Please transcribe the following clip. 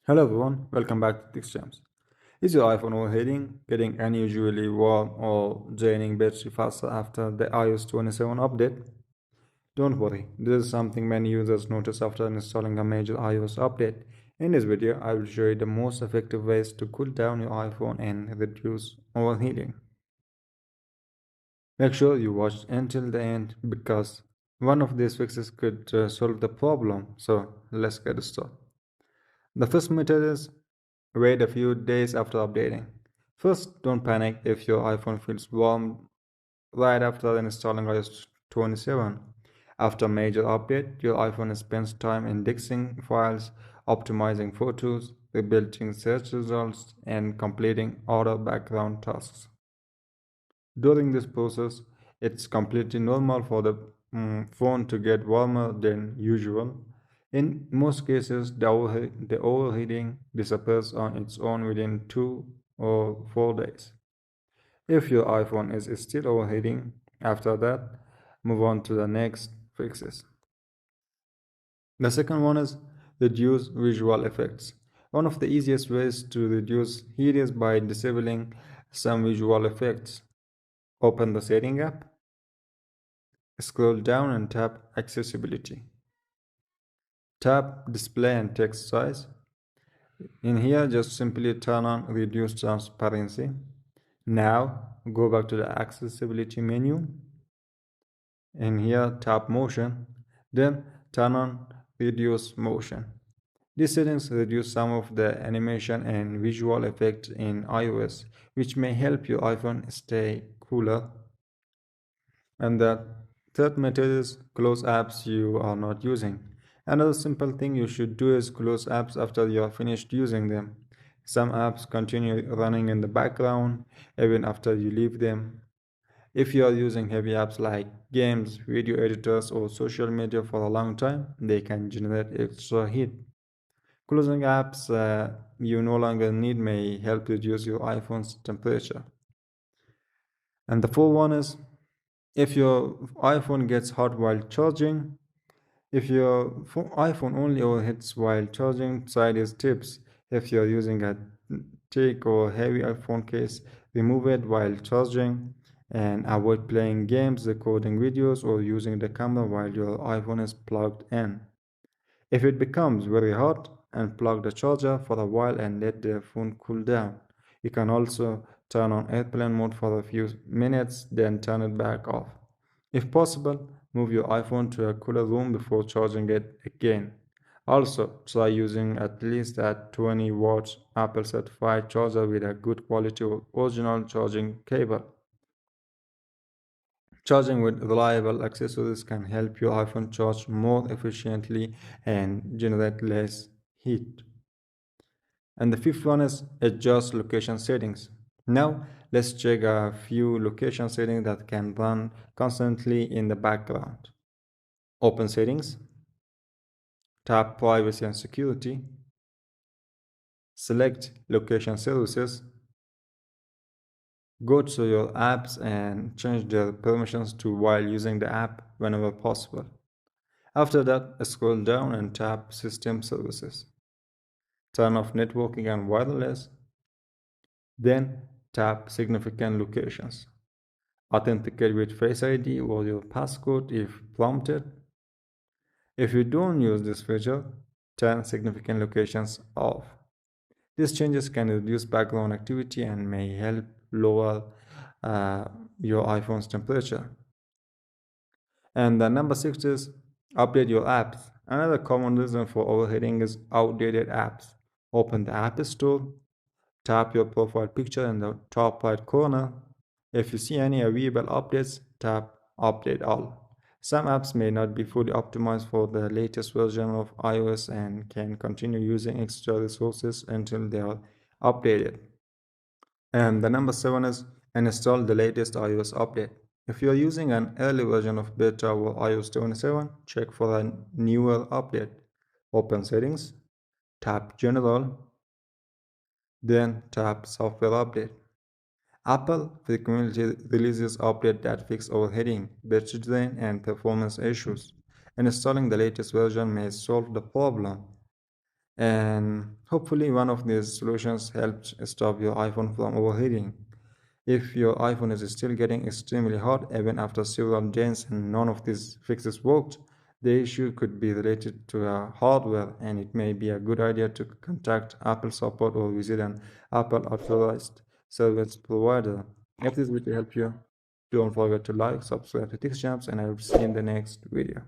Hello everyone, welcome back to Tech Jams. Is your iPhone overheating, getting unusually warm, or draining battery faster after the iOS 27 update? Don't worry, this is something many users notice after installing a major iOS update. In this video, I will show you the most effective ways to cool down your iPhone and reduce overheating. Make sure you watch until the end because one of these fixes could solve the problem. So let's get started. The first method is wait a few days after updating. First, don't panic if your iPhone feels warm right after installing iOS 27. After a major update, your iPhone spends time indexing files, optimizing photos, rebuilding search results, and completing other background tasks. During this process, it's completely normal for the phone to get warmer than usual. In most cases, the overheating disappears on its own within 2 or 4 days. If your iPhone is still overheating after that, move on to the next fixes. The second one is reduce visual effects. One of the easiest ways to reduce heat is by disabling some visual effects. Open the Setting app, scroll down and tap Accessibility. Tap Display and Text Size. In here, just simply turn on Reduce Transparency. Now, go back to the Accessibility menu. In here, tap Motion. Then, turn on Reduce Motion. These settings reduce some of the animation and visual effects in iOS, which may help your iPhone stay cooler. And the third method is close apps you are not using. Another simple thing you should do is close apps after you are finished using them. Some apps continue running in the background even after you leave them. If you are using heavy apps like games, video editors, or social media for a long time, they can generate extra heat. Closing apps you no longer need may help reduce your iPhone's temperature. And the fourth one is if your iPhone gets hot while charging, if your iPhone only overheats while charging, try these tips. If you're using a thick or heavy iPhone case, remove it while charging and avoid playing games, recording videos, or using the camera while your iPhone is plugged in. If it becomes very hot, unplug the charger for a while and let the phone cool down. You can also turn on airplane mode for a few minutes, then turn it back off. If possible, move your iPhone to a cooler room before charging it again. Also, try using at least a 20 watts Apple certified charger with a good quality original charging cable. Charging with reliable accessories can help your iPhone charge more efficiently and generate less heat. And the fifth one is adjust location settings. Now, let's check a few location settings that can run constantly in the background. Open Settings, tap Privacy and Security, select Location Services, go to your apps and change their permissions to while using the app whenever possible. After that, scroll down and tap System Services. Turn off networking and wireless. Then tap Significant Locations. Authenticate with Face ID or your passcode if prompted. If you don't use this feature, turn Significant Locations off. These changes can reduce background activity and may help lower uh, your iPhone's temperature. And the number six is update your apps. Another common reason for overheating is outdated apps. Open the App Store, tap your profile picture in the top right corner. If you see any available updates, tap Update All. Some apps may not be fully optimized for the latest version of iOS and can continue using extra resources until they are updated. And the number seven is install the latest iOS update. If you're using an early version of beta or iOS 27, check for a newer update. Open Settings, tap General, then tap Software Update. Apple frequently releases updates that fix overheating, battery drain, and performance issues. Installing the latest version may solve the problem. And hopefully, one of these solutions helps stop your iPhone from overheating. If your iPhone is still getting extremely hot even after several days and none of these fixes worked, the issue could be related to hardware, and it may be a good idea to contact Apple support or visit an Apple authorized service provider. If this video helped you, don't forget to like, subscribe to TechChamps, and I will see you in the next video.